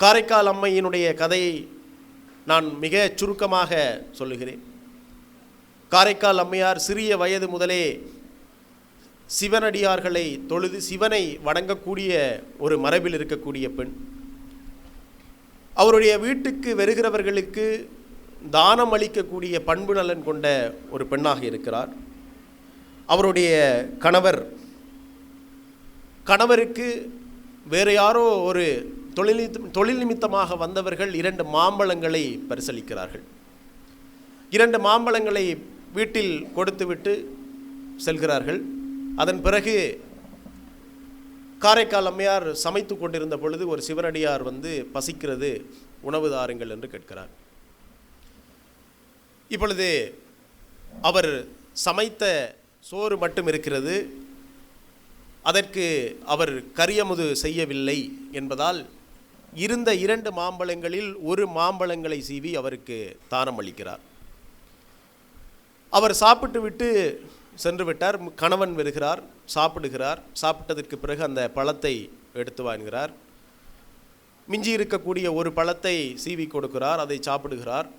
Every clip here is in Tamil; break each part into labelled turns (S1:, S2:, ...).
S1: காரைக்கால் அம்மையினுடைய கதையை நான் மிக சுருக்கமாக சொல்லுகிறேன். காரைக்கால் அம்மையார் சிறிய வயது முதலே சிவனடியார்களை தொழுது சிவனை வணங்கக்கூடிய ஒரு மரபில் இருக்கக்கூடிய பெண். அவருடைய வீட்டுக்கு வருகிறவர்களுக்கு தானம் அளிக்கக்கூடிய பண்பு நலன் கொண்ட ஒரு பெண்ணாக இருக்கிறார். அவருடைய கணவருக்கு வேறு யாரோ ஒரு தொழில் நிமித்தமாக வந்தவர்கள் 2 மாம்பழங்களை பரிசளிக்கிறார்கள். 2 மாம்பழங்களை வீட்டில் கொடுத்துவிட்டு செல்கிறார்கள். அதன் பிறகு காரைக்கால் அம்மையார் சமைத்து கொண்டிருந்த பொழுது ஒரு சிவனடியார் வந்து பசிக்கிறது, உணவு தாருங்கள் என்று கேட்கிறார். இப்பொழுது அவர் சமைத்த சோறு மட்டும் இருக்கிறது. அதற்கு அவர் கரியமுது செய்யவில்லை என்பதால் இருந்த 2 மாம்பழங்களில் ஒரு மாம்பழங்களை சீவி அவருக்கு தானம் அளிக்கிறார். அவர் சாப்பிட்டு விட்டு சென்று விட்டார். கணவன் வருகிறார், சாப்பிடுகிறார். சாப்பிட்டதற்கு பிறகு அந்த பழத்தை எடுத்து வாங்குகிறார். மிஞ்சி இருக்கக்கூடிய ஒரு பழத்தை சீவி கொடுக்கிறார், அதை சாப்பிடுகிறார்.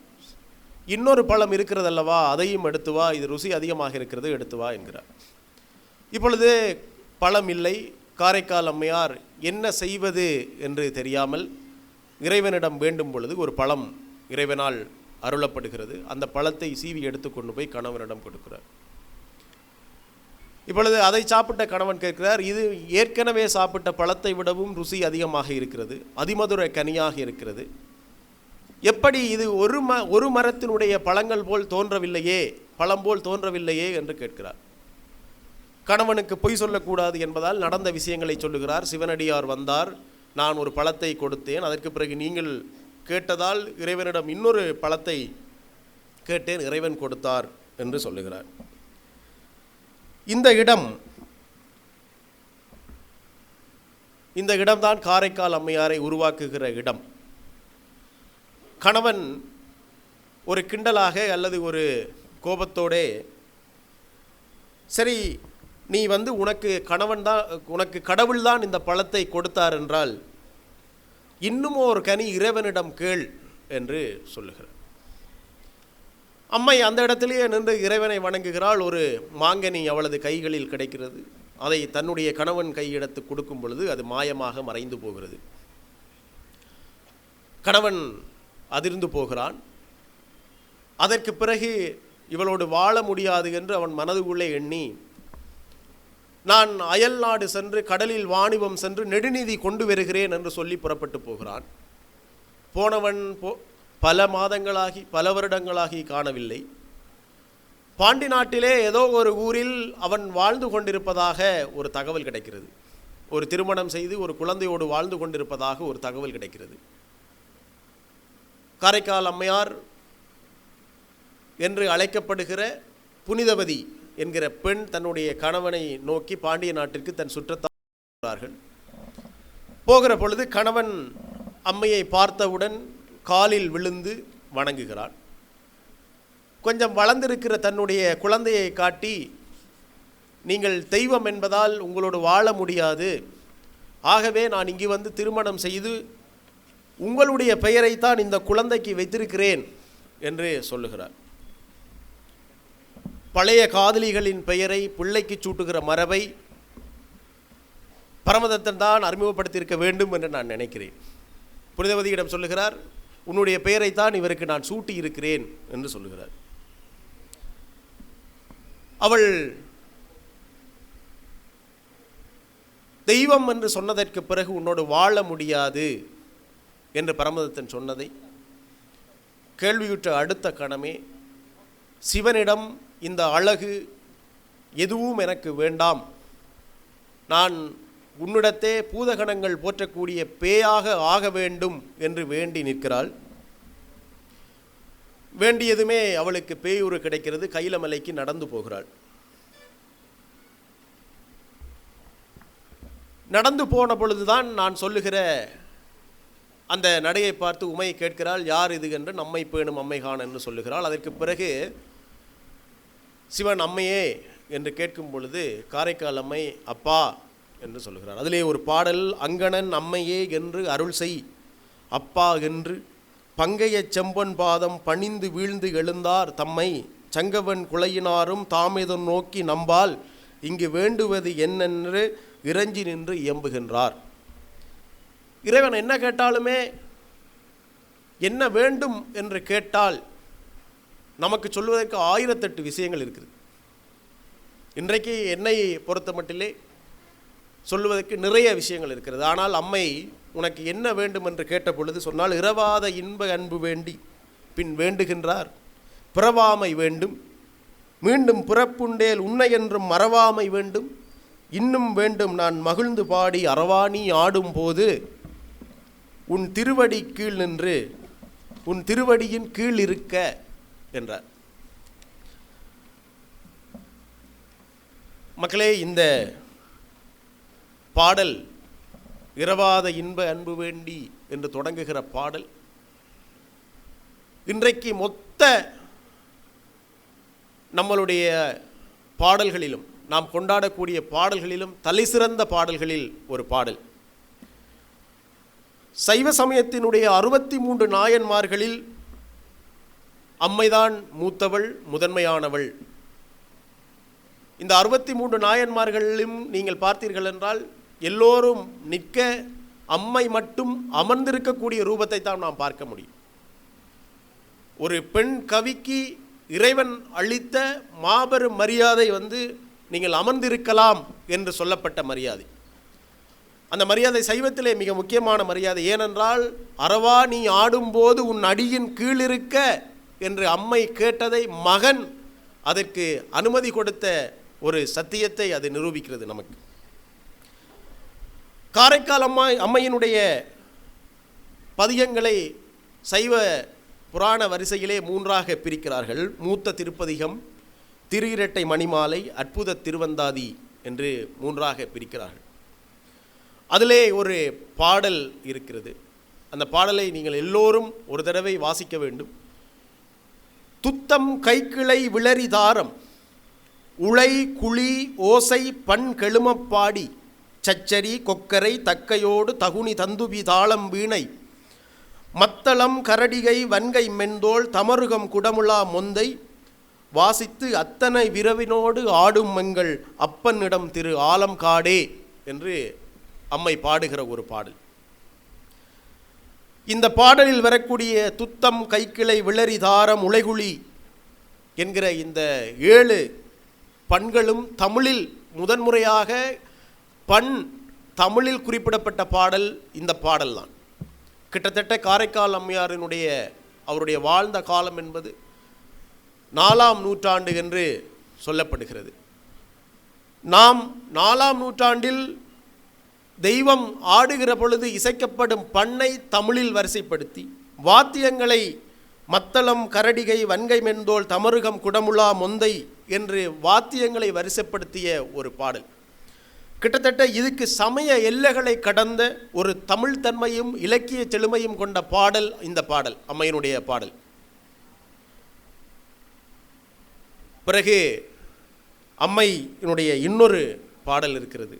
S1: இன்னொரு பழம் இருக்கிறதல்லவா, அதையும் எடுத்து வா, இது ருசி அதிகமாக இருக்கிறது, எடுத்து வா என்கிறார். இப்பொழுது பழம் இல்லை. காரைக்கால் அம்மையார் என்ன செய்வது என்று தெரியாமல் இறைவனிடம் வேண்டும் பொழுது ஒரு பழம் இறைவனால் அருளப்படுகிறது. அந்த பழத்தை சீவி எடுத்து கொண்டு போய் கணவனிடம் கொடுக்கிறார். இப்பொழுது அதை சாப்பிட்ட கணவன் கேட்கிறார், இது ஏற்கனவே சாப்பிட்ட பழத்தை விடவும் ருசி அதிகமாக இருக்கிறது, அதிமதுர கனியாக இருக்கிறது, எப்படி இது ஒரு மரத்தினுடைய பழங்கள் போல் தோன்றவில்லையே, பழம் போல் தோன்றவில்லையே என்று கேட்கிறார். கணவனுக்கு பொய் சொல்லக்கூடாது என்பதால் நடந்த விஷயங்களை சொல்லுகிறார். சிவனடியார் வந்தார், நான் ஒரு பழத்தை கொடுத்தேன், அதற்கு பிறகு நீங்கள் கேட்டதால் இறைவனிடம் இன்னொரு பழத்தை கேட்டேன், இறைவன் கொடுத்தார் என்று சொல்லுகிறார். இந்த இடம்தான் காரைக்கால் அம்மையாரை உருவாக்குகிற இடம். கணவன் ஒரு கிண்டலாக அல்லது ஒரு கோபத்தோடே, சரி நீ வந்து உனக்கு கடவுள்தான் இந்த பழத்தை கொடுத்தார் என்றால் இன்னும் ஒரு கனி இறைவனிடம் கேள் என்று சொல்லுகிறார். அம்மை அந்த இடத்திலேயே நின்று இறைவனை வணங்குகிறாள். ஒரு மாங்கனி அவளது கைகளில் கிடைக்கிறது. அதை தன்னுடைய கணவன் கையிடத்து கொடுக்கும் பொழுது அது மாயமாக மறைந்து போகிறது. கணவன் அதிர்ந்து போகிறான். அதற்கு பிறகு இவளோடு வாழ முடியாது என்று அவன் மனதுக்குள்ளே எண்ணி, நான் அயல் நாடு சென்று கடலில் வாணிபம் சென்று நெடுநிதி கொண்டு வருகிறேன் என்று சொல்லி புறப்பட்டு போகிறான். போனவன் பல மாதங்களாகி பல வருடங்களாகி காணவில்லை. பாண்டி நாட்டிலே ஏதோ ஒரு ஊரில் அவன் வாழ்ந்து கொண்டிருப்பதாக ஒரு தகவல் கிடைக்கிறது. ஒரு திருமணம் செய்து ஒரு குழந்தையோடு வாழ்ந்து கொண்டிருப்பதாக ஒரு தகவல் கிடைக்கிறது. காரைக்கால் அம்மையார் என்று அழைக்கப்படுகிற புனிதவதி என்கிற பெண் தன்னுடைய கணவனை நோக்கி பாண்டிய நாட்டிற்கு தன் சுற்றத்தார்கள். போகிற பொழுது கணவன் அம்மையை பார்த்தவுடன் காலில் விழுந்து வணங்குகிறான். கொஞ்சம் வளர்ந்திருக்கிற தன்னுடைய குழந்தையை காட்டி, நீங்கள் தெய்வம் என்பதால் உங்களோடு வாழ முடியாது, ஆகவே நான் இங்கு வந்து திருமணம் செய்து உங்களுடைய பெயரைத்தான் இந்த குழந்தைக்கு வைத்திருக்கிறேன் என்று சொல்லுகிறார். பழைய காதலிகளின் பெயரை பிள்ளைக்கு சூட்டுகிற மரபை பரமதத்தன் தான் அறிமுகப்படுத்தியிருக்க வேண்டும் என்று நான் நினைக்கிறேன். புனிதவதியிடம் சொல்லுகிறார், உன்னுடைய பெயரைத்தான் இவருக்கு நான் சூட்டி இருக்கிறேன் என்று சொல்லுகிறார். அவள் தெய்வம் என்று சொன்னதற்கு பிறகு உன்னோடு வாழ முடியாது என்று பரமதத்தன் சொன்னதை கேள்வியுற்ற அடுத்த கணமே, சிவனிடம் இந்த அழகு எதுவும் எனக்கு வேண்டாம், நான் உன்னிடத்தே பூதகணங்கள் போற்றக்கூடிய பேயாக ஆக வேண்டும் என்று வேண்டி நிற்கிறாள். வேண்டியதுமே அவளுக்கு பேயூறு கிடைக்கிறது. கைலமலைக்கு நடந்து போகிறாள். நடந்து போன பொழுதுதான் நான் சொல்லுகிற அந்த நடையை பார்த்து உமை கேட்கிறாள், யார் இது என்று. நம்மை பேணும் அம்மை காண என்று சொல்லுகிறாள். அதற்கு பிறகு சிவன் அம்மையே என்று கேட்கும் பொழுது காரைக்கால் அம்மை அப்பா என்று சொல்லுகிறார். அதிலே ஒரு பாடல், அங்கணன் அம்மையே என்று அருள் செய், அப்பா என்று பங்கைய செம்பன் பாதம் பணிந்து வீழ்ந்து எழுந்தார் தம்மை சங்கவன் குலையினாரும் தாமிதம் நோக்கி நம்பால் இங்கு வேண்டுவது என்னென்று இறைஞ்சி நின்று இயம்புகின்றார். இறைவன் என்ன கேட்டாலுமே, என்ன வேண்டும் என்று கேட்டால் நமக்கு சொல்வதற்கு 1008 விஷயங்கள் இருக்குது. இன்றைக்கு என்னை பொறுத்த மட்டிலே சொல்லுவதற்கு நிறைய விஷயங்கள் இருக்கிறது. ஆனால் அம்மை உனக்கு என்ன வேண்டும் என்று கேட்ட பொழுது சொன்னால், இரவாத இன்ப அன்பு வேண்டி பின் வேண்டுகின்றார். பிறவாமை வேண்டும், மீண்டும் பிறப்புண்டேல் உன்னை என்றும் மறவாமை வேண்டும், இன்னும் வேண்டும் நான் மகிழ்ந்து பாடி அரவாணி ஆடும் போது உன் திருவடி கீழ் நின்று உன் திருவடியின் கீழ் இருக்க என்றார். மக்களே, இந்த பாடல் இரவாத இன்ப அன்பு வேண்டி என்று தொடங்குகிற பாடல் இன்றைக்கு மொத்த நம்மளுடைய பாடல்களிலும், நாம் கொண்டாடக்கூடிய பாடல்களிலும் தலை சிறந்த பாடல்களில் ஒரு பாடல். சைவ சமயத்தினுடைய 63 நாயன்மார்களில் அம்மைதான் மூத்தவள், முதன்மையானவள். இந்த 63 நாயன்மார்களிலும் நீங்கள் பார்த்தீர்கள் என்றால் எல்லோரும் நிற்க, அம்மை மட்டும் அமர்ந்திருக்கக்கூடிய ரூபத்தை தான் நாம் பார்க்க முடியும். ஒரு பெண் கவிக்கு இறைவன் அளித்த மாபெரும் மரியாதை நீங்கள் அமர்ந்திருக்கலாம் என்று சொல்லப்பட்ட மரியாதை. அந்த மரியாதை சைவத்திலே மிக முக்கியமான மரியாதை. ஏனென்றால் அரவா நீ ஆடும்போது உன் அடியின் கீழிருக்க என்று அம்மை கேட்டதை மகன் அதற்கு அனுமதி கொடுத்த ஒரு சத்தியத்தை அது நிரூபிக்கிறது நமக்கு. காரைக்கால் அம்மையினுடைய பதிகங்களை சைவ புராண வரிசையிலே 3ஆக பிரிக்கிறார்கள். மூத்த திருப்பதிகம், திரு இரட்டை மணிமாலை, அற்புத திருவந்தாதி என்று 3ஆக பிரிக்கிறார்கள். அதிலே ஒரு பாடல் இருக்கிறது. அந்த பாடலை நீங்கள் எல்லோரும் ஒரு தடவை வாசிக்க வேண்டும். துத்தம் கைக்கிளை விளரி தாரம் உளை குழி ஓசை பண் கெழுமப்பாடி சச்சரி கொக்கரை தக்கையோடு தகுனி தந்துபி தாளம் வீணை மத்தளம் கரடிகை வன்கை மென்தோள் தமருகம் குடமுலா மொந்தை வாசித்து அத்தனை விரவினோடு ஆடும் எங்கள் அப்பனிடம் திரு ஆலம் காடே என்று அம்மை பாடுகிற ஒரு பாடல். இந்த பாடலில் வரக்கூடிய துத்தம் கைக்கிளை விளரி தாரம் உளைகுழி என்கிற இந்த 7 பண்களும் தமிழில் முதன்முறையாக தமிழில் குறிப்பிடப்பட்ட பாடல் இந்த பாடல்தான். கிட்டத்தட்ட காரைக்கால் அம்மையாரினுடைய அவருடைய வாழ்ந்த காலம் என்பது 4ஆம் நூற்றாண்டு என்று சொல்லப்படுகிறது. நாம் 4ஆம் நூற்றாண்டில் தெய்வம் ஆடுகிற பொழுது இசைக்கப்படும் பண்ணை தமிழில் வரிசைப்படுத்தி வாத்தியங்களை மத்தளம் கரடிகை வன்கை மென்தோள் தமருகம் குடமுலா மொந்தை என்று வாத்தியங்களை வரிசைப்படுத்திய ஒரு பாடல். கிட்டத்தட்ட இதுக்கு சமய எல்லைகளை கடந்த ஒரு தமிழ் தன்மையும் இலக்கிய செழுமையும் கொண்ட பாடல் இந்த பாடல், அம்மையினுடைய பாடல். பிறகு அம்மையினுடைய இன்னொரு பாடல் இருக்கிறது.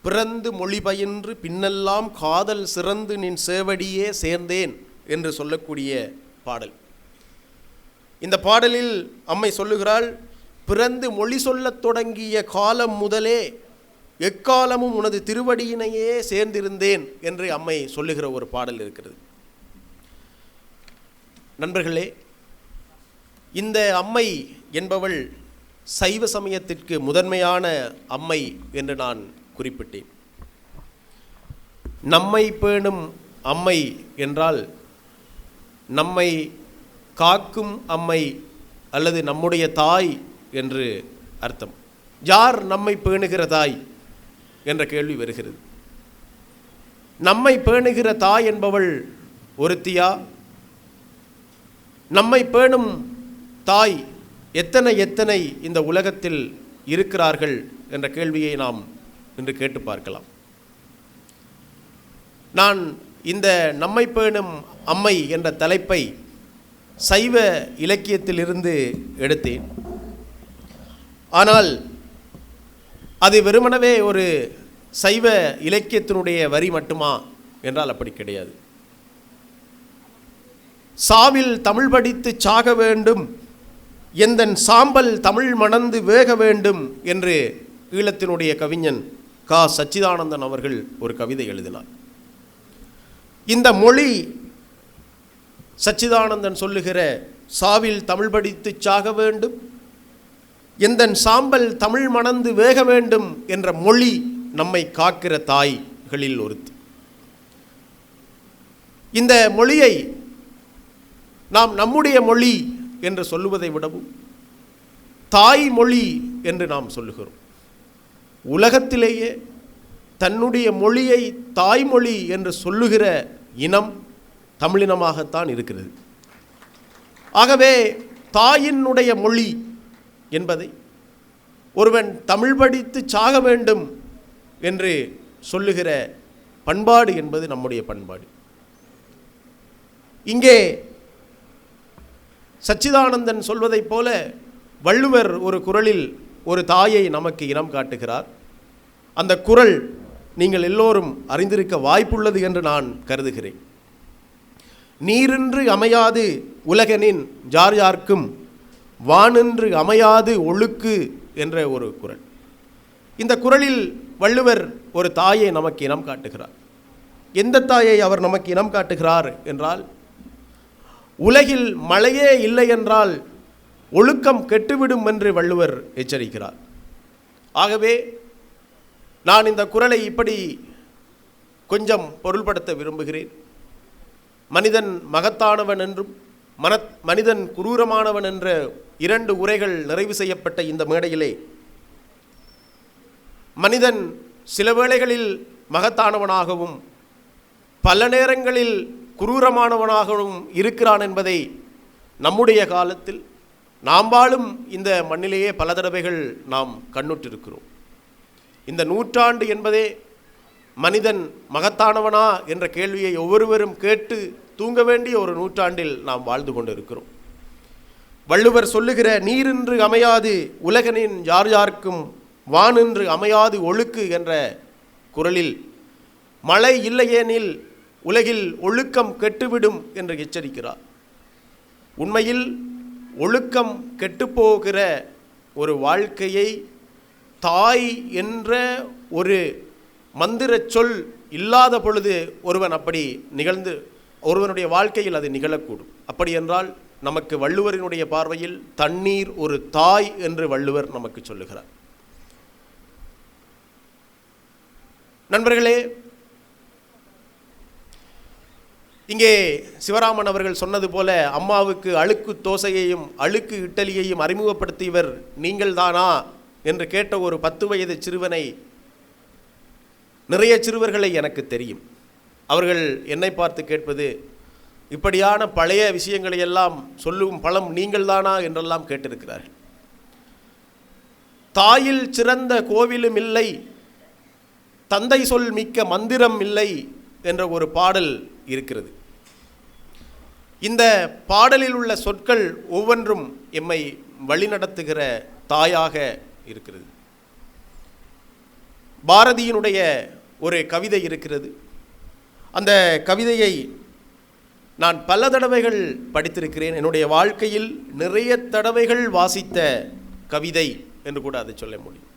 S1: பிறந்து மொழி பயின்று பின்னெல்லாம் காதல் சிறந்து நின் சேவடியே சேர்ந்தேன் என்று சொல்லக்கூடிய பாடல். இந்த பாடலில் அம்மை சொல்லுகிறாள், பிறந்து மொழி சொல்லத் தொடங்கிய காலம் முதலே எக்காலமும் உனது திருவடியினையே சேர்ந்திருந்தேன் என்று அம்மை சொல்லுகிற ஒரு பாடல் இருக்கிறது. நண்பர்களே, இந்த அம்மை என்பவள் சைவ சமயத்திற்கு முதன்மையான அம்மை என்று நான் குறிப்பிட்டேன். நம்மை பேணும் அம்மை என்றால் நம்மை காக்கும் அம்மை அல்லது நம்முடைய தாய் என்று அர்த்தம். யார் நம்மை பேணுகிற தாய் என்ற கேள்வி வருகிறது. நம்மை பேணுகிற தாய் என்பவள் ஒருத்தியா? நம்மை பேணும் தாய் எத்தனை இந்த உலகத்தில் இருக்கிறார்கள் என்ற கேள்வியை நாம் இன்று கேட்டு பார்க்கலாம். நான் இந்த நம்மை பேணும் அம்மை என்ற தலைப்பை சைவ இலக்கியத்திலிருந்து எடுத்தேன். ஆனால் அது வெறுமனவே ஒரு சைவ இலக்கியத்தினுடைய வரி மட்டுமா என்றால் அப்படி கிடையாது. சாவில் தமிழ் படித்து சாக வேண்டும், எந்தன் சாம்பல் தமிழ் மணந்து வேக வேண்டும் என்று ஈழத்தினுடைய கவிஞன் கா. சச்சிதானந்தன் அவர்கள் ஒரு கவிதை எழுதினார். இந்த மொழி சச்சிதானந்தன் சொல்லுகிற சாவில் தமிழ் படித்து சாக வேண்டும், எந்தன் சாம்பல் தமிழ் மணந்து வேக வேண்டும் என்ற மொழி நம்மை காக்கிற தாய்களில் ஒருத்தி. இந்த மொழியை நாம் நம்முடைய மொழி என்று சொல்லுவதை விடவும் தாய்மொழி என்று நாம் சொல்லுகிறோம். உலகத்திலேயே தன்னுடைய மொழியை தாய்மொழி என்று சொல்லுகிற இனம் தமிழினமாகத்தான் இருக்கிறது. ஆகவே தாயினுடைய மொழி என்பதை ஒருவன் தமிழ் படித்து சாக வேண்டும் என்று சொல்லுகிற பண்பாடு என்பது நம்முடைய பண்பாடு. இங்கே சச்சிதானந்தன் சொல்வதைப் போல வள்ளுவர் ஒரு குறளில் ஒரு தாயை நமக்கு இனம் காட்டுகிறார். அந்த குறள் நீங்கள் எல்லோரும் அறிந்திருக்க வாய்ப்புள்ளது என்று நான் கருதுகிறேன். நீரின்று அமையாது உலகனின் யார் யார்க்கும் வானின்று அமையாது ஒழுக்கு என்ற ஒரு குறள். இந்த குறளில் வள்ளுவர் ஒரு தாயை நமக்கு இனம் காட்டுகிறார். எந்த தாயை அவர் நமக்கு இனம் காட்டுகிறார் என்றால், உலகில் மழையே இல்லை என்றால் ஒழுக்கம் கெட்டுவிடும் என்று வள்ளுவர் எச்சரிக்கிறார். ஆகவே நான் இந்த குறளை இப்படி கொஞ்சம் பொருள்படுத்த விரும்புகிறேன். மனிதன் மகத்தானவன் என்றும் மனிதன் குரூரமானவன் என்ற 2 உரைகள் நிறைவு செய்யப்பட்ட இந்த மேடையிலே மனிதன் சில வேளைகளில் மகத்தானவனாகவும் பல நேரங்களில் குரூரமானவனாகவும் இருக்கிறான் என்பதை நம்முடைய காலத்தில் நாம் வாழும் இந்த மண்ணிலேயே பல தடவைகள் நாம் கண்ணுற்றிருக்கிறோம். இந்த நூற்றாண்டு என்பதே மனிதன் மகத்தானவனா என்ற கேள்வியை ஒவ்வொருவரும் கேட்டு தூங்க வேண்டிய ஒரு நூற்றாண்டில் நாம் வாழ்ந்து கொண்டிருக்கிறோம். வள்ளுவர் சொல்லுகிற நீரின்று அமையாது உலகனின் யார் யார்க்கும் வானின்று அமையாது ஒழுக்கு என்ற குறளில் மழை இல்லையேனில் உலகில் ஒழுக்கம் கெட்டுவிடும் என்று எச்சரிக்கிறார். உண்மையில் ஒழுக்கம் கெட்டுப்போகிற ஒரு வாழ்க்கையை தாய் என்ற ஒரு மந்திர சொல் இல்லாத பொழுது ஒருவனுடைய வாழ்க்கையில் அது நிகழக்கூடும். அப்படி என்றால் நமக்கு வள்ளுவரினுடைய பார்வையில் தண்ணீர் ஒரு தாய் என்று வள்ளுவர் நமக்கு சொல்லுகிறார். நண்பர்களே, இங்கே சிவராமன் அவர்கள் சொன்னது போல அம்மாவுக்கு அழுக்கு தோசையையும் அழுக்கு இட்டலியையும் அறிமுகப்படுத்தியவர் நீங்கள் தானா என்று கேட்ட ஒரு 10 வயது சிறுவனை, நிறைய சிறுவர்களை எனக்கு தெரியும். அவர்கள் என்னை பார்த்து கேட்பது, இப்படியான பழைய விஷயங்களை எல்லாம் சொல்லும் பழம் நீங்கள் தானா என்றெல்லாம் கேட்டிருக்கிறார்கள். தாயில் சிறந்த கோவிலும் இல்லை, தந்தை சொல் மிக்க மந்திரம் இல்லை என்ற ஒரு பாடல் இருக்கிறது. இந்த பாடலில் உள்ள சொற்கள் ஒவ்வொன்றும் எம்மை வழிநடத்துகிற தாயாக இருக்கிறது. பாரதியினுடைய ஒரு கவிதை இருக்கிறது. அந்த கவிதையை நான் பல தடவைகள் படித்திருக்கிறேன். என்னுடைய வாழ்க்கையில் நிறைய தடவைகள் வாசித்த கவிதை என்று கூட அதை சொல்ல முடியும்.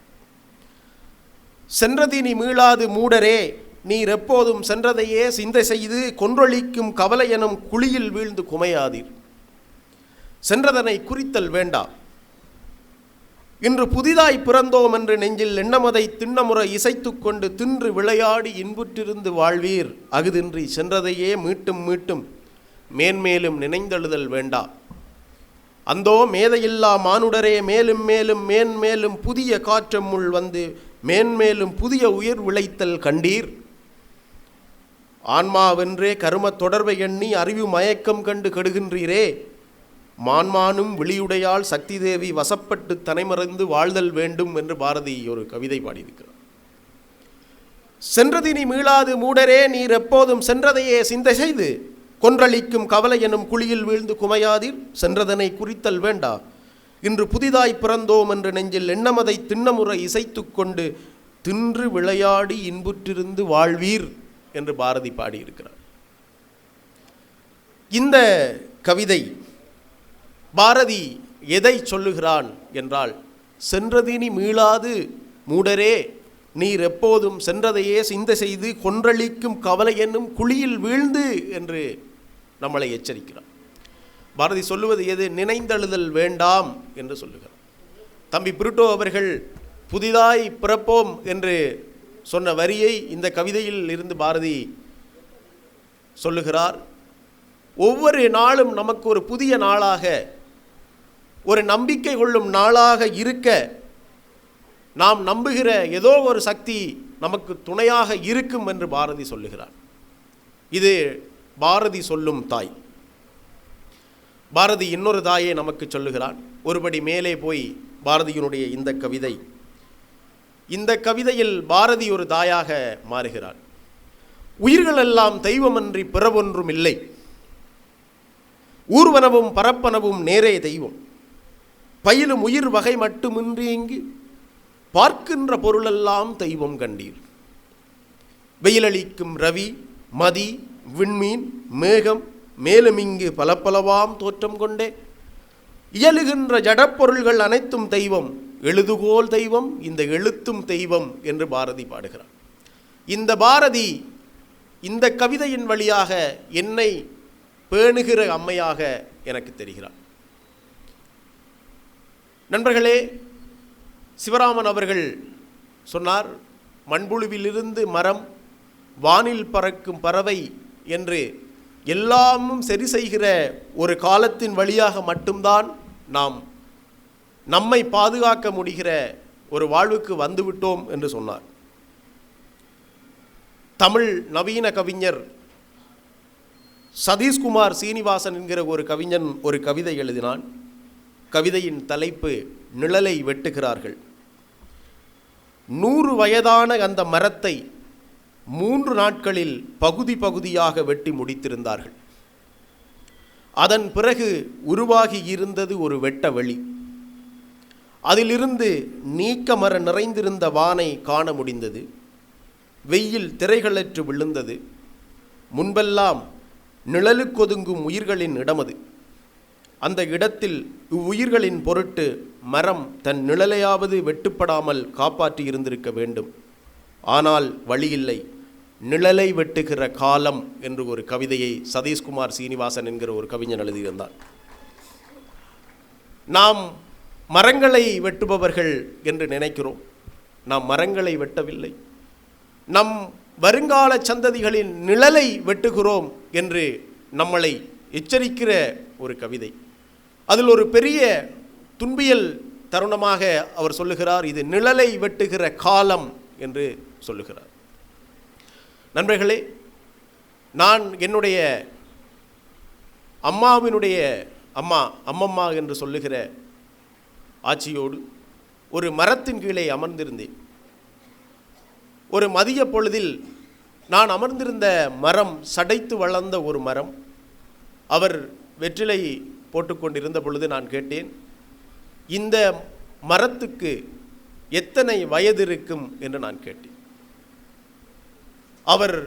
S1: சென்றதினி மீளாது மூடரே, நீர் எப்போதும் சென்றதையே சிந்தை செய்து கொன்றொழிக்கும் கவலை எனும் குழியில் வீழ்ந்து குமையாதீர். சென்றதனை குறித்தல் வேண்டாம். இன்று புதிதாய் பிறந்தோம் என்று நெஞ்சில் எண்ணமதை திண்ணமுறை இசைத்து கொண்டு தின்று விளையாடி இன்புற்றிருந்து வாழ்வீர். அகுதின்றி சென்றதையே மீட்டும் மீட்டும் மேன்மேலும் நினைந்தெழுதல் வேண்டா. அந்தோ மேதையில்லா மானுடரே, மேலும் மேலும் மேன்மேலும் புதிய காற்றமுள் வந்து மேன்மேலும் புதிய உயிர் விளைத்தல் கண்டீர். ஆன்மாவென்றே கரும தொடர்பை எண்ணி அறிவு மயக்கம் கண்டு கெடுகின்றீரே. மான்மானும் விழியுடையால் சக்தி தேவி வசப்பட்டு தனைமறைந்து வாழ்தல் வேண்டும் என்று பாரதி ஒரு கவிதை பாடியிருக்கிறார். சென்றதினி மீளாது மூடரே, நீர் எப்போதும் சென்றதையே சிந்தை செய்து கொன்றளிக்கும் கவலை எனும் குழியில் வீழ்ந்து குமையாதீர். சென்றதனை குறித்தல் வேண்டா. இன்று புதிதாய் பிறந்தோம் என்று நெஞ்சில் எண்ணமதை திண்ணமுறை இசைத்து கொண்டு தின்று விளையாடி இன்புற்றிருந்து வாழ்வீர் என்று பாரதி பாடியிருக்கிறார். இந்த கவிதை பாரதி எதை சொல்லுகிறான் என்றால், சென்றதினி மீளாது மூடரே நீர் எப்போதும் சென்றதையே சிந்தை செய்து கொன்றளிக்கும் கவலை என்னும் குழியில் வீழ்ந்து என்று நம்மளை எச்சரிக்கிறார். பாரதி சொல்லுவது எது? நினைந்தழுதல் வேண்டாம் என்று சொல்லுகிறார். தம்பி பிருட்டோ அவர்கள் புதிதாய் பிறப்போம் என்று சொன்ன வரியை இந்த கவிதையில் இருந்து பாரதி சொல்லுகிறார். ஒவ்வொரு நாளும் நமக்கு ஒரு புதிய நாளாக, ஒரு நம்பிக்கை கொள்ளும் நாளாக இருக்க நாம் நம்புகிற ஏதோ ஒரு சக்தி நமக்கு துணையாக இருக்கும் என்று பாரதி சொல்லுகிறார். இது பாரதி சொல்லும் தாய். பாரதி இன்னொரு தாயை நமக்கு சொல்லுகிறான். ஒருபடி மேலே போய் பாரதியினுடைய இந்த கவிதையில் பாரதி ஒரு தாயாக மாறுகிறார். உயிர்களெல்லாம் தெய்வமன்றி பிறவொன்றும் இல்லை, ஊர்வனவும் பரப்பனவும் நேரே தெய்வம், பயிலும் உயிர் வகை மட்டுமின்றி இங்கு பார்க்கின்ற பொருளெல்லாம் தெய்வம் கண்டீர். வெயிலளிக்கும் ரவி, மதி, விண்மீன், மேகம், மேலும் இங்கு பலப்பலவாம் தோற்றம் கொண்டே இயலுகின்ற ஜடப்பொருள்கள் அனைத்தும் தெய்வம், எழுதுகோல் தெய்வம், இந்த எழுத்தும் தெய்வம் என்று பாரதி பாடுகிறார். இந்த பாரதி இந்த கவிதையின் வழியாக என்னை பேணுகிற அம்மையாக எனக்கு தெரிகிறார். நண்பர்களே, சிவராமன் அவர்கள் சொன்னார், மண்புழுவிலிருந்து மரம், வானில் பறக்கும் பறவை என்று எல்லாமும் சரி செய்கிற ஒரு காலத்தின் வழியாக மட்டும்தான் நாம் நம்மை பாதுகாக்க முடிகிற ஒரு வாழ்வுக்கு வந்துவிட்டோம் என்று சொன்னார். தமிழ் நவீன கவிஞர் சதீஷ்குமார் சீனிவாசன் என்கிற ஒரு கவிஞன் ஒரு கவிதை எழுதினான். கவிதையின் தலைப்பு நிழலை வெட்டுகிறார்கள். 100 வயதான அந்த மரத்தை 3 நாட்களில் பகுதி பகுதியாக வெட்டி முடித்திருந்தார்கள். அதன் பிறகு உருவாகி இருந்தது ஒரு வெட்ட வெளி. அதிலிருந்து நீக்கமர நிறைந்திருந்த வானை காண முடிந்தது. வெயில் திரைகளற்று விழுந்தது. முன்பெல்லாம் நிழலுக்கொதுங்கும் உயிர்களின் இடமது. அந்த இடத்தில் இவ்வுயிர்களின் பொருட்டு மரம் தன் நிழலையாவது வெட்டுப்படாமல் காப்பாற்றி இருந்திருக்க வேண்டும். ஆனால் வழியில்லை, நிழலை வெட்டுகிற காலம் என்று ஒரு கவிதையை சதீஷ்குமார் சீனிவாசன் என்கிற ஒரு கவிஞன் எழுதியிருந்தார். நாம் மரங்களை வெட்டுபவர்கள் என்று நினைக்கிறோம். நாம் மரங்களை வெட்டவில்லை, நம் வருங்கால சந்ததிகளின் நிழலை வெட்டுகிறோம் என்று நம்மளை எச்சரிக்கிற ஒரு கவிதை. அதில் ஒரு பெரிய துன்பியல் தருணமாக அவர் சொல்லுகிறார், இது நிழலை வெட்டுகிற காலம் என்று சொல்லுகிறார். நண்பர்களே, நான் என்னுடைய அம்மாவினுடைய அம்மம்மா என்று சொல்லுகிற ஆட்சியோடு ஒரு மரத்தின் கீழே அமர்ந்திருந்தேன். ஒரு மதிய பொழுதில் நான் அமர்ந்திருந்த மரம் சடைத்து வளர்ந்த ஒரு மரம். அவர் வெற்றிலை போட்டுக்கொண்டிருந்த பொழுது நான் கேட்டேன், இந்த மரத்துக்கு எத்தனை வயது இருக்கும் என்று நான் கேட்டேன். அவர்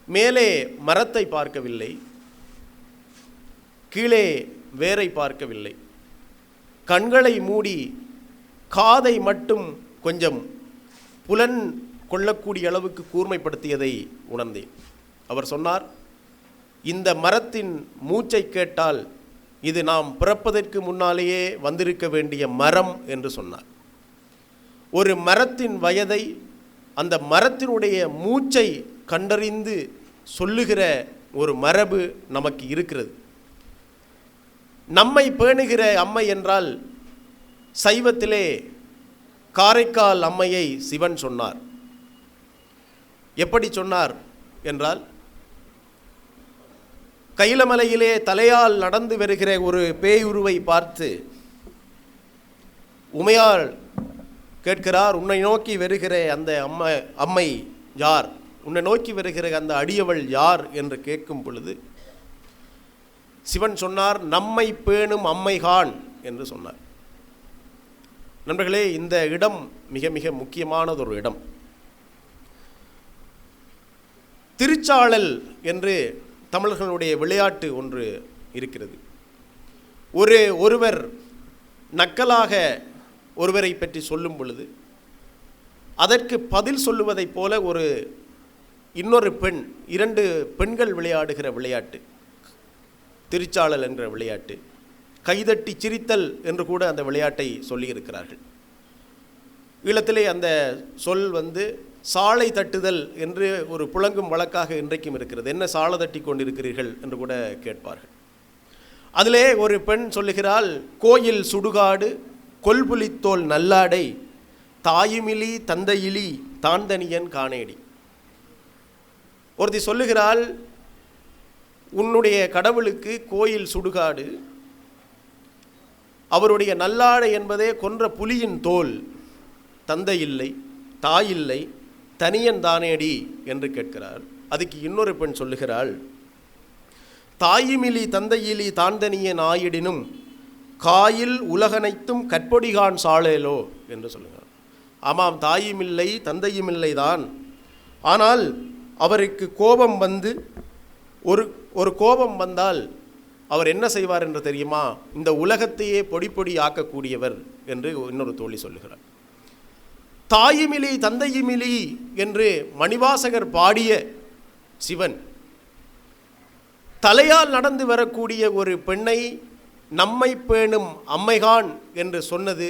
S1: மேலே மரத்தை பார்க்கவில்லை, கீழே வேரை பார்க்கவில்லை. கண்களை மூடி காதை மட்டும் கொஞ்சம் புலன் கொள்ளக்கூடிய அளவுக்கு கூர்மைப்படுத்தியதை உணர்ந்தேன். அவர் சொன்னார், இந்த மரத்தின் மூச்சை கேட்டால் இது நாம் பிறப்பதற்கு முன்னாலேயே வந்திருக்க வேண்டிய மரம் என்று சொன்னார். ஒரு மரத்தின் வயதை அந்த மரத்தினுடைய மூச்சை கண்டறிந்து சொல்லுகிற ஒரு மரபு நமக்கு இருக்கிறது. நம்மை பேணுகிற அம்மை என்றால் சைவத்திலே காரைக்கால் அம்மையை சிவன் சொன்னார். எப்படி சொன்னார் என்றால், கைலமலையிலே தலையால் நடந்து வருகிற ஒரு பேயுருவை பார்த்து உமையாள் கேட்கிறார், உன்னை நோக்கி வருகிற அந்த அம்மை யார், உன்னை நோக்கி வருகிற அந்த அடியவள் யார் என்று கேட்கும் பொழுது சிவன் சொன்னார், நம்மை பேணும் அம்மைகான் என்று சொன்னார். நண்பர்களே, இந்த இடம் மிக மிக முக்கியமானதொரு இடம். திருச்சாளல் என்று தமிழர்களுடைய விளையாட்டு ஒன்று இருக்கிறது. ஒருவர் நக்கலாக ஒருவரை பற்றி சொல்லும் பொழுது அதற்கு பதில் சொல்லுவதைப் போல இன்னொரு பெண், 2 பெண்கள் விளையாடுகிற விளையாட்டு, திருச்சாளல் என்ற விளையாட்டு, கைதட்டி சிரித்தல் என்று கூட அந்த விளையாட்டை சொல்லியிருக்கிறார்கள். ஈழத்திலே அந்த சொல் சாலை தட்டுதல் என்று ஒரு புழங்கும் வழக்காக இன்றைக்கும் இருக்கிறது. என்ன சாலை தட்டி கொண்டிருக்கிறீர்கள் என்று கூட கேட்பார்கள். அதிலே ஒரு பெண் சொல்லுகிறாள், கோயில் சுடுகாடு கொல்புலித்தோல் நல்லாடை தாயுமிலி தந்தையிலி தான்தனியன் காணேடி. ஒருத்தி சொல்லுகிறாள், உன்னுடைய கடவுளுக்கு கோயில் சுடுகாடு, அவருடைய நல்லாடை என்பதே கொன்ற புலியின் தோல், தந்தை இல்லை தாயில்லை தனியன் தானேடி என்று கேட்கிறார். அதுக்கு இன்னொரு பெண் சொல்லுகிறாள், தாயுமிலி தந்தையிலி தான்தனியன் ஆயிடினும் காயில் உலகனைத்தும் கற்பொடிகான் சாளேலோ என்று சொல்லுகிறார். ஆமாம், தாயுமில்லை தந்தையுமில்லை தான், ஆனால் அவருக்கு கோபம் ஒரு கோபம் வந்தால் அவர் என்ன செய்வார் என்று தெரியுமா? இந்த உலகத்தையே பொடி பொடி ஆக்கக்கூடியவர் என்று இன்னொரு தோழி சொல்லுகிறார். தாயுமிலி தந்தையுமிலி என்று மணிவாசகர் பாடிய சிவன் தலையால் நடந்து வரக்கூடிய ஒரு பெண்ணை நம்மை பேணும் அம்மைகான் என்று சொன்னது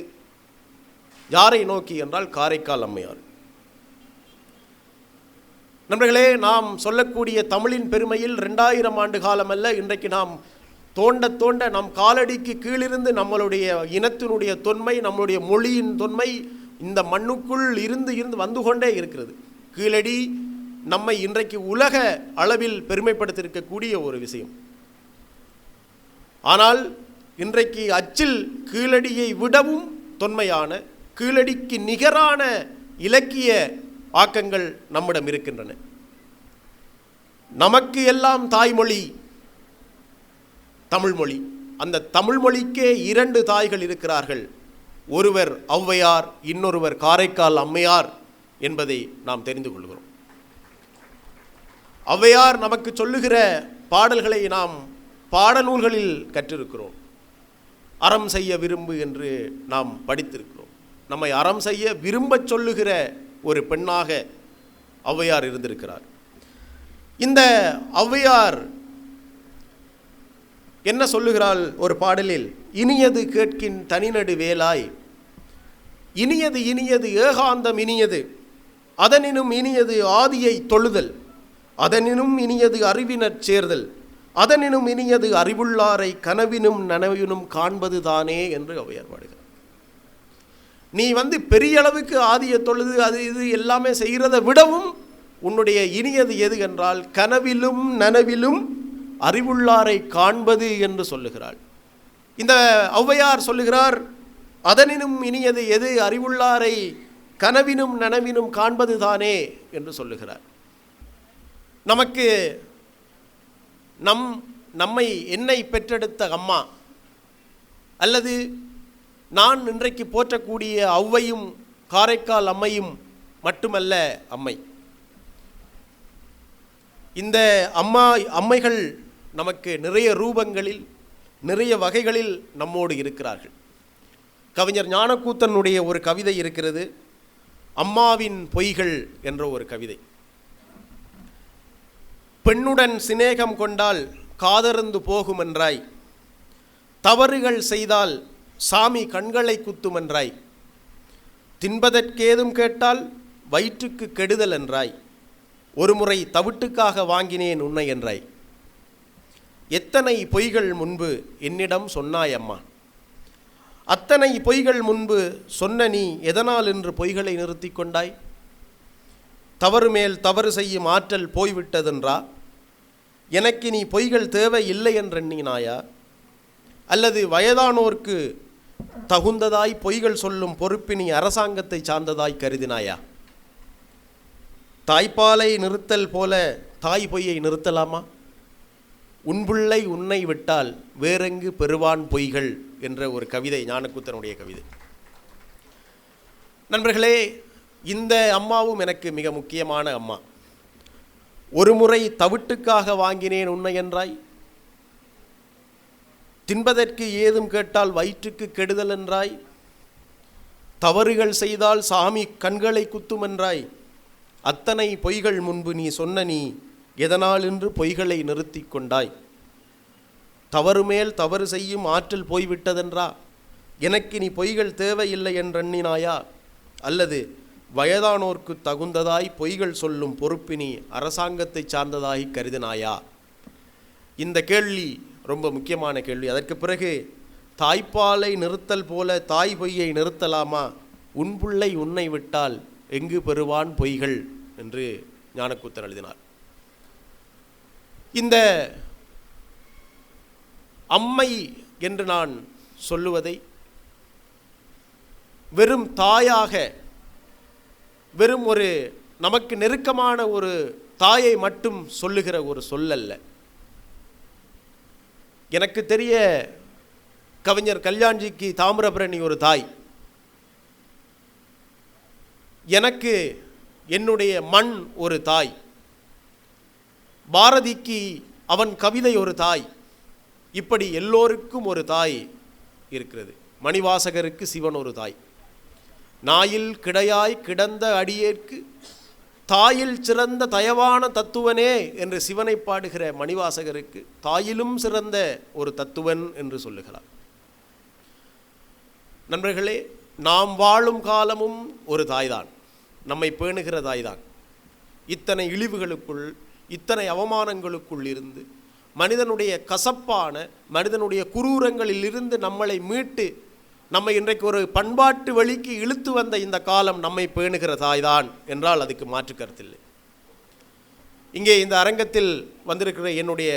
S1: யாரை நோக்கி என்றால் காரைக்கால் அம்மையார். நண்பர்களே, நாம் சொல்லக்கூடிய தமிழின் பெருமையில் 2000 ஆண்டு காலம் அல்ல, இன்றைக்கு நாம் தோண்ட தோண்ட நம் காலடிக்கு கீழிருந்து நம்மளுடைய இனத்தினுடைய தொன்மை, நம்முடைய மொழியின் தொன்மை இந்த மண்ணுக்குள் இருந்து வந்து கொண்டே இருக்கிறது. கீழடி நம்மை இன்றைக்கு உலக அளவில் பெருமைப்படுத்தியிருக்கக்கூடிய ஒரு விஷயம். ஆனால் இன்றைக்கு அச்சில் கீழடியை விடவும் தொன்மையான, கீழடிக்கு நிகரான இலக்கிய ஆக்கங்கள் நம்மிடம் இருக்கின்றன. நமக்கு எல்லாம் தாய்மொழி தமிழ்மொழி. அந்த தமிழ்மொழிக்கே 2 தாய்கள் இருக்கிறார்கள். ஒருவர் ஔவையார், இன்னொருவர் காரைக்கால் அம்மையார் என்பதை நாம் தெரிந்து கொள்கிறோம். ஔவையார் நமக்கு சொல்லுகிற பாடல்களை நாம் பாடநூல்களில் கற்றிருக்கிறோம். அறம் செய்ய விரும்பு என்று நாம் படித்திருக்கிறோம். நம்மை அறம் செய்ய விரும்பச் சொல்லுகிற ஒரு பெண்ணாக ஔவையார் இருந்திருக்கிறார். இந்த ஔவையார் என்ன சொல்லுகிறாள் ஒரு பாடலில்? இனியது கேட்கின் தனிநடு வேலாய், இனியது இனியது ஏகாந்தம் இனியது, அதனினும் இனியது ஆதியை தொழுதல், அதனினும் இனியது அறிவினர் சேர்தல், அதனினும் இனியது அறிவுள்ளாரை கனவினும் நனவினும் காண்பது தானே என்று ஔவையார் பாடுகிறார். நீ பெரிய அளவுக்கு ஆதியை தொழுது அது இது எல்லாமே செய்கிறத விடவும் உன்னுடைய இனியது எது என்றால் கனவிலும் நனவிலும் அறிவுள்ளாரை காண்பது என்று சொல்லுகிறாள். இந்த ஔவையார் சொல்லுகிறார், அதனினும் இனியது எது, அறிவுள்ளாரை கனவினும் நனவினும் காண்பது தானே என்று சொல்லுகிறார். நமக்கு என்னை பெற்றெடுத்த அம்மா அல்லது நான் இன்றைக்கு போற்றக்கூடிய ஔவையும் காரைக்கால் அம்மையும் அம்மை. இந்த அம்மைகள் நமக்கு நிறைய ரூபங்களில் நிறைய வகைகளில் நம்மோடு இருக்கிறார்கள். கவிஞர் ஞானக்கூத்தனுடைய ஒரு கவிதை இருக்கிறது, அம்மாவின் பொய்கள் என்ற ஒரு கவிதை. பெண்ணுடன் சிநேகம் கொண்டால் காதருந்து போகுமென்றாய், தவறுகள் செய்தால் சாமி கண்களை குத்துமென்றாய், தின்பதற்கேதும் கேட்டால் வயிற்றுக்கு கெடுதல் என்றாய், ஒரு முறை தவிட்டுக்காக வாங்கினேன் உன்னை என்றாய். எத்தனை பொய்கள் முன்பு என்னிடம் சொன்னாய் அம்மா, அத்தனை பொய்கள் முன்பு சொன்ன நீ எதனால் என்று பொய்களை நிறுத்தி கொண்டாய்? தவறு மேல் தவறு செய்யும் ஆற்றல் போய்விட்டதென்றா? எனக்கு நீ பொய்கள் தேவை இல்லை என்றெண்ணினாயா? அல்லது வயதானோர்க்கு தகுந்ததாய் பொய்கள் சொல்லும் பொறுப்பினி அரசாங்கத்தை சார்ந்ததாய் கருதினாயா? தாய்ப்பாலை நிறுத்தல் போல தாய் பொய்யை நிறுத்தலாமா? உன்புள்ளை உன்னை விட்டால் வேறெங்கு பெறுவான் பொய்கள் என்ற ஒரு கவிதை ஞானக்கூத்தனுடைய கவிதை. நண்பர்களே, இந்த அம்மாவும் எனக்கு மிக முக்கியமான அம்மா. ஒரு முறை தவிட்டுக்காக வாங்கினேன் உன்னை என்றாய். தின்பதற்கு ஏதும் கேட்டால் வயிற்றுக்கு கெடுதல் என்றாய். தவறுகள் செய்தால் சாமி கண்களை குத்தும் என்றாய். அத்தனை பொய்கள் முன்பு நீ சொன்ன நீ எதனால் என்று பொய்களை நிறுத்தி கொண்டாய். தவறு மேல் தவறு செய்யும் ஆற்றல் போய்விட்டதென்றா? எனக்கு நீ பொய்கள் தேவையில்லை என்றெண்ணினாயா? அல்லது வயதானோர்க்கு தகுந்ததாய் பொய்கள் சொல்லும் பொறுப்பினி அரசாங்கத்தை சார்ந்ததாய் கருதினாயா? இந்த கேள்வி ரொம்ப முக்கியமான கேள்வி. அதற்கு பிறகு தாய்ப்பாலை நிறுத்தல் போல தாய் பொய்யை நிறுத்தலாமா? உன் பிள்ளை உன்னை விட்டால் எங்கு பெறுவான் பொய்கள் என்று ஞானக்கூத்தர் எழுதினார். இந்த அம்மை என்று நான் சொல்லுவதை வெறும் தாயாக, வெறும் ஒரு நமக்கு நெருக்கமான ஒரு தாயை மட்டும் சொல்லுகிற ஒரு சொல்லல்ல. எனக்கு தெரிய கவிஞர் கல்யாண்ஜிக்கு தாமிரபரணி ஒரு தாய், எனக்கு என்னுடைய மண் ஒரு தாய், பாரதிக்கு அவன் கவிதை ஒரு தாய், இப்படி எல்லோருக்கும் ஒரு தாய் இருக்கிறது. மணிவாசகருக்கு சிவன் ஒரு தாய். நாயில் கிடையாய் கிடந்த அடியேற்கு தாயில் சிறந்த தயவான தத்துவனே என்று சிவனை பாடுகிற மணிவாசகருக்கு தாயிலும் சிறந்த ஒரு தத்துவன் என்று சொல்லுகிறார். நண்பர்களே, நாம் வாழும் காலமும் ஒரு தாய்தான், நம்மை பேணுகிற தாய்தான். இத்தனை இழிவுகளுக்குள், இத்தனை அவமானங்களுக்குள் இருந்து, மனிதனுடைய கசப்பான, மனிதனுடைய குரூரங்களில் இருந்து நம்மளை மீட்டு நம்மை இன்றைக்கு ஒரு பண்பாட்டு வழிக்கு இழுத்து வந்த இந்த காலம் நம்மை பேணுகிற தாய்தான் என்றால் அதுக்கு மாற்று கருத்தில்லை. இங்கே இந்த அரங்கத்தில் வந்திருக்கிற என்னுடைய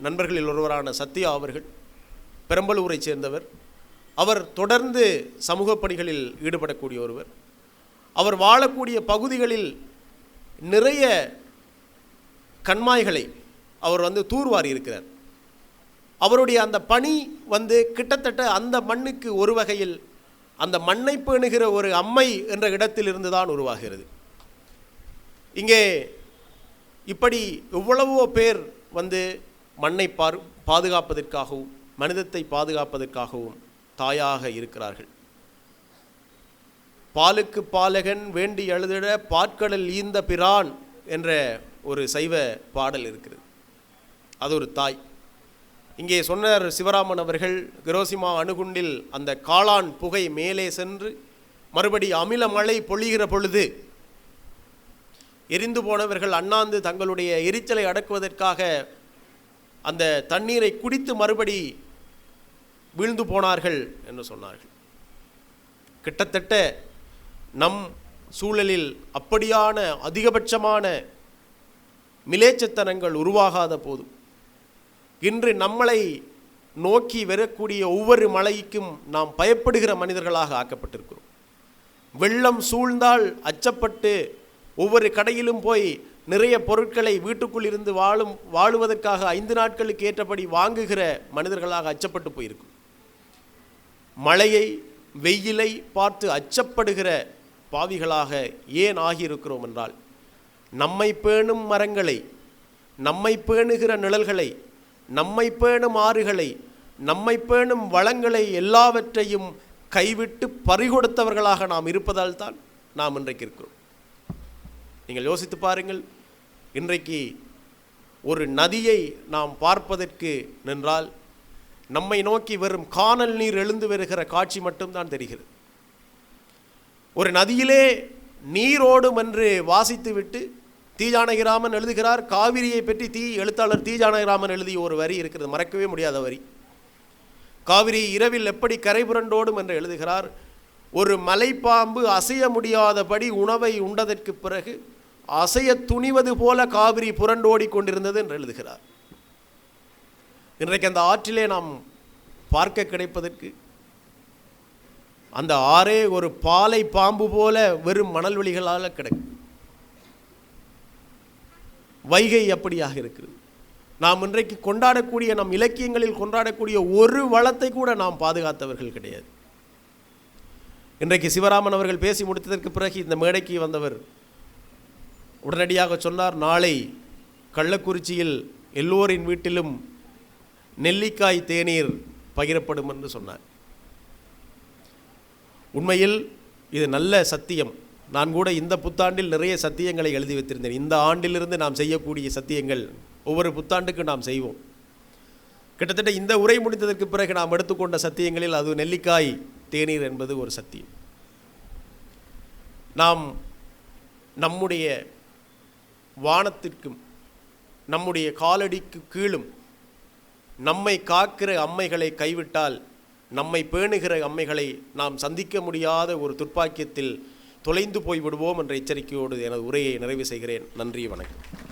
S1: நண்பர்களில் ஒருவரான சத்யா அவர்கள் பெரம்பலூரை சேர்ந்தவர். அவர் தொடர்ந்து சமூக பணிகளில் ஈடுபடக்கூடிய ஒருவர். அவர் வாழக்கூடிய பகுதிகளில் நிறைய கண்மாய்களை அவர் தூர்வாரி இருக்கிறார். அவருடைய அந்த பணி கிட்டத்தட்ட அந்த மண்ணுக்கு ஒரு வகையில் அந்த மண்ணை பேணுகிற ஒரு அம்மை என்ற இடத்திலிருந்து தான் உருவாகிறது. இங்கே இப்படி எவ்வளவோ பேர் மண்ணை பாதுகாப்பதற்காகவும் மனிதத்தை பாதுகாப்பதற்காகவும் தாயாக இருக்கிறார்கள். பாலுக்கு பாலகன் வேண்டி எழுதிட பாற்கடல் ஈந்த பிரான் என்ற ஒரு சைவ பாடல் இருக்கிறது. அது ஒரு தாய். இங்கே சொன்னார் சிவராமன் அவர்கள், கிரோசிமா அணுகுண்டில் அந்த காளான் புகை மேலே சென்று மறுபடி அமில மழை பொழிகிற பொழுது எரிந்து போனவர்கள் அண்ணாந்து தங்களுடைய எரிச்சலை அடக்குவதற்காக அந்த தண்ணீரை குடித்து மறுபடி வீழ்ந்து போனார்கள் என்று சொன்னார்கள். கிட்டத்தட்ட நம் சூழலில் அப்படியான அதிகபட்சமான மிலேச்சத்தனங்கள் உருவாகாத போதும் இன்று நம்மளை நோக்கி வரக்கூடிய ஒவ்வொரு மழைக்கும் நாம் பயப்படுகிற மனிதர்களாக ஆக்கப்பட்டிருக்கிறோம். வெள்ளம் சூழ்ந்தால் அச்சப்பட்டு ஒவ்வொரு கடையிலும் போய் நிறைய பொருட்களை வீட்டுக்குள் இருந்து வாழுவதற்காக 5 நாட்களுக்கு ஏற்றபடி வாங்குகிற மனிதர்களாக அச்சப்பட்டு போயிருக்கும். மழையை வெயிலை பார்த்து அச்சப்படுகிற பாவிகளாக ஏன் ஆகியிருக்கிறோம் என்றால், நம்மை பேணும் மரங்களை, நம்மை பேணுகிற நிழல்களை, நம்மை பேணும் ஆறுகளை, நம்மை பேணும் வளங்களை எல்லாவற்றையும் கைவிட்டு பறிகொடுத்தவர்களாக நாம் இருப்பதால் தான் நாம் இன்றைக்கு இருக்கிறோம். நீங்கள் யோசித்து பாருங்கள், இன்றைக்கு ஒரு நதியை நாம் பார்ப்பதற்கு நின்றால் நம்மை நோக்கி வெறும் கானல் நீர் எழுந்து வருகிற காட்சி மட்டும்தான் தெரிகிறது. ஒரு நதியிலே நீரோடும் என்று வாசித்துவிட்டு தீஜானகிராமன் எழுதுகிறார். காவிரியை பற்றி எழுத்தாளர் தீஜானகிராமன் எழுதிய ஒரு வரி இருக்கிறது, மறக்கவே முடியாத வரி. காவிரி இரவில் எப்படி கரை புரண்டோடும் என்று எழுதுகிறார். ஒரு மலைப்பாம்பு அசைய முடியாதபடி உணவை உண்டதற்கு பிறகு அசைய துணிவது போல காவிரி புரண்டோடி கொண்டிருந்தது என்று எழுதுகிறார். இன்றைக்கு அந்த ஆற்றிலே நாம் பார்க்க கிடைப்பதற்கு அந்த ஆறே ஒரு பாலை பாம்பு போல வெறும் மணல்வெளிகளால் கிடக்கு. வைகை அப்படியாக இருக்கிறது. நாம் இன்றைக்கு கொண்டாடக்கூடிய, நம் இலக்கியங்களில் கொண்டாடக்கூடிய ஒரு வளத்தை கூட நாம் பாதுகாத்தவர்கள் கிடையாது. இன்றைக்கு சிவராமன் அவர்கள் பேசி முடித்ததற்கு பிறகு இந்த மேடைக்கு வந்தவர் உடனடியாக சொன்னார், நாளை கள்ளக்குறிச்சியில் எல்லோரின் வீட்டிலும் நெல்லிக்காய் தேநீர் பகிரப்படும் என்று சொன்னார். உண்மையில் இது நல்ல சத்தியம். நான் கூட இந்த புத்தாண்டில் நிறைய சத்தியங்களை எழுதி வைத்திருந்தேன். இந்த ஆண்டிலிருந்து நாம் செய்யக்கூடிய சத்தியங்கள் ஒவ்வொரு புத்தாண்டுக்கு நாம் செய்வோம். கிட்டத்தட்ட இந்த உரை முடிந்ததற்கு பிறகு நாம் எடுத்துக்கொண்ட சத்தியங்களில் அது நெல்லிக்காய் தேநீர் என்பது ஒரு சத்தியம். நாம் நம்முடைய வானத்திற்கும் நம்முடைய காலடிக்கு கீழும் நம்மை காக்கிற அம்மைகளை கைவிட்டால் நம்மை பேணுகிற அம்மைகளை நாம் சந்திக்க முடியாத ஒரு துர்ப்பாக்கியத்தில் தொலைந்து போய்விடுவோம் என்ற எச்சரிக்கையோடு எனது உரையை நிறைவு செய்கிறேன். நன்றி, வணக்கம்.